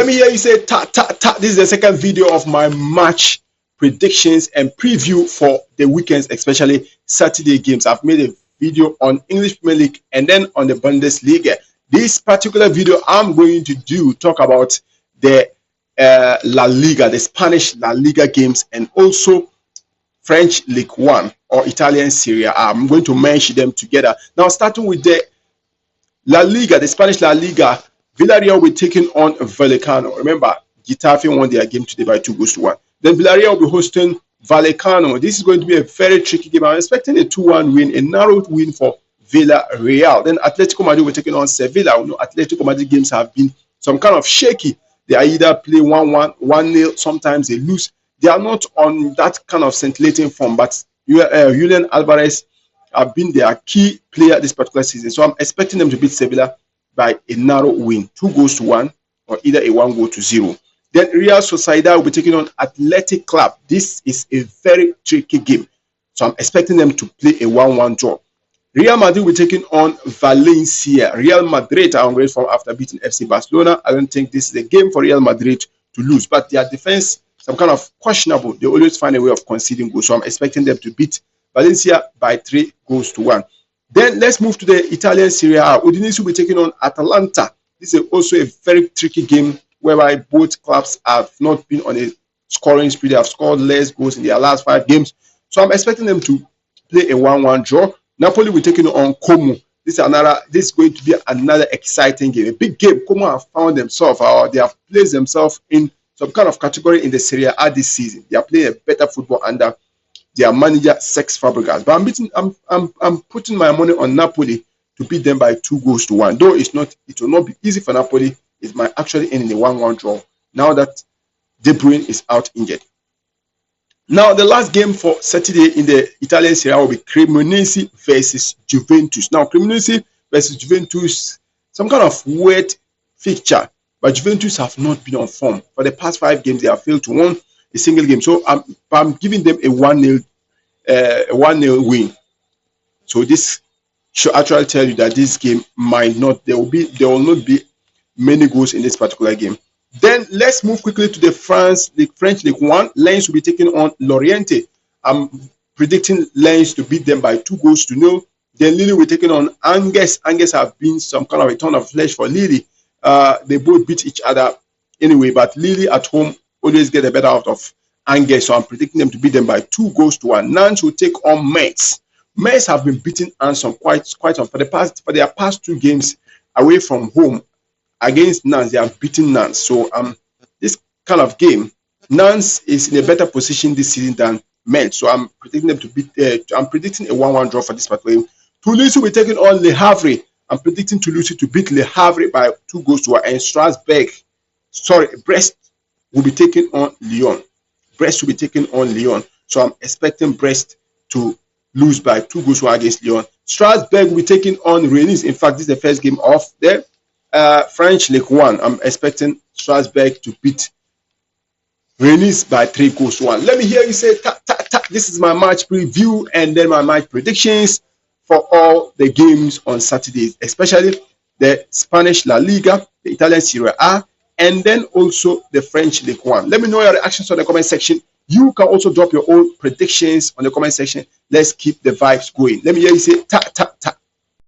Let me hear you say ta ta ta. This is the second video of my match predictions and preview for the weekends, especially Saturday games. I've made a video on English Premier League and then on the Bundesliga. This particular video I'm going to talk about the La Liga, the Spanish La Liga games, and also French League One or Italian Serie A. I'm going to mention them together. Now, starting with the La Liga, the Spanish La Liga, Villarreal will be taking on Vallecano. Remember, Getafe won their game today by 2-1. Then Villarreal will be hosting Vallecano. This is going to be a very tricky game. I'm expecting a 2-1 win, a narrow win for Villarreal. Then Atletico Madrid will be taking on Sevilla. We know Atletico Madrid games have been some kind of shaky. They are either play 1-1, 1-0. Sometimes they lose. They are not on that kind of scintillating form, but Julian Alvarez have been their key player this particular season. So I'm expecting them to beat Sevilla by a narrow win, 2-1 or either a 1-0. Then Real Sociedad will be taking on Athletic Club. This is a very tricky game. So I'm expecting them to play a 1-1 draw. Real Madrid will be taking on Valencia. Real Madrid are on great form after beating FC Barcelona. I don't think this is a game for Real Madrid to lose, but their defense, some kind of questionable. They always find a way of conceding goals. So I'm expecting them to beat Valencia by 3-1. Then let's move to the Italian Serie A. Udinese will be taking on Atalanta. This is also a very tricky game whereby both clubs have not been on a scoring spree. They have scored less goals in their last 5 games. So I'm expecting them to play a 1-1 draw. Napoli will be taking on Como. This is going to be another exciting game, a big game. Como have found themselves, or they have placed themselves in some kind of category in the Serie A this season. They are playing a better football under their manager Cesc Fabregas. But I'm putting my money on Napoli to beat them by 2-1. Though it will not be easy for Napoli. It might actually end in a 1-1 draw now that De Bruyne is out injured. Now, the last game for Saturday in the Italian Serie A will be Cremonese versus Juventus. Now, Cremonese versus Juventus, some kind of weird fixture, but Juventus have not been on form. For the past 5 games, they have failed to win a single game. So I'm giving them a 1-0 win. So this should actually tell you that this game there will not be many goals in this particular game. Then let's move quickly to the French League One. Lens will be taking on Lorient. I'm predicting Lens to beat them by 2-0. Then Lille will be taking on Angers. Angers have been some kind of a ton of flesh for Lille. They both beat each other anyway, but Lille at home always get the better out of Angers. So I'm predicting them to beat them by 2-1. Nantes will take on Metz. Metz have been beating Anson quite on for their past 2 games away from home. Against Nantes, they are beating Nantes. So this kind of game, Nantes is in a better position this season than Metz. So I'm predicting them to beat. I'm predicting a 1-1 draw for this particular game. Toulouse will be taking on Le Havre. I'm predicting Toulouse to beat Le Havre by 2-1. And Brest will be taking on Lyon. Brest will be taking on Lyon. So I'm expecting Brest to lose by 2-1 against Lyon. Strasbourg will be taking on Rennes. In fact, this is the first game of the French League One. I'm expecting Strasbourg to beat Rennes by 3-1. Let me hear you say ta ta ta. This is my match preview and then my match predictions for all the games on Saturdays, especially the Spanish La Liga, the Italian Serie A, and then also the French League One. Let me know your reactions on the comment section. You can also drop your own predictions on the comment section. Let's keep the vibes going. Let me hear you say ta ta ta.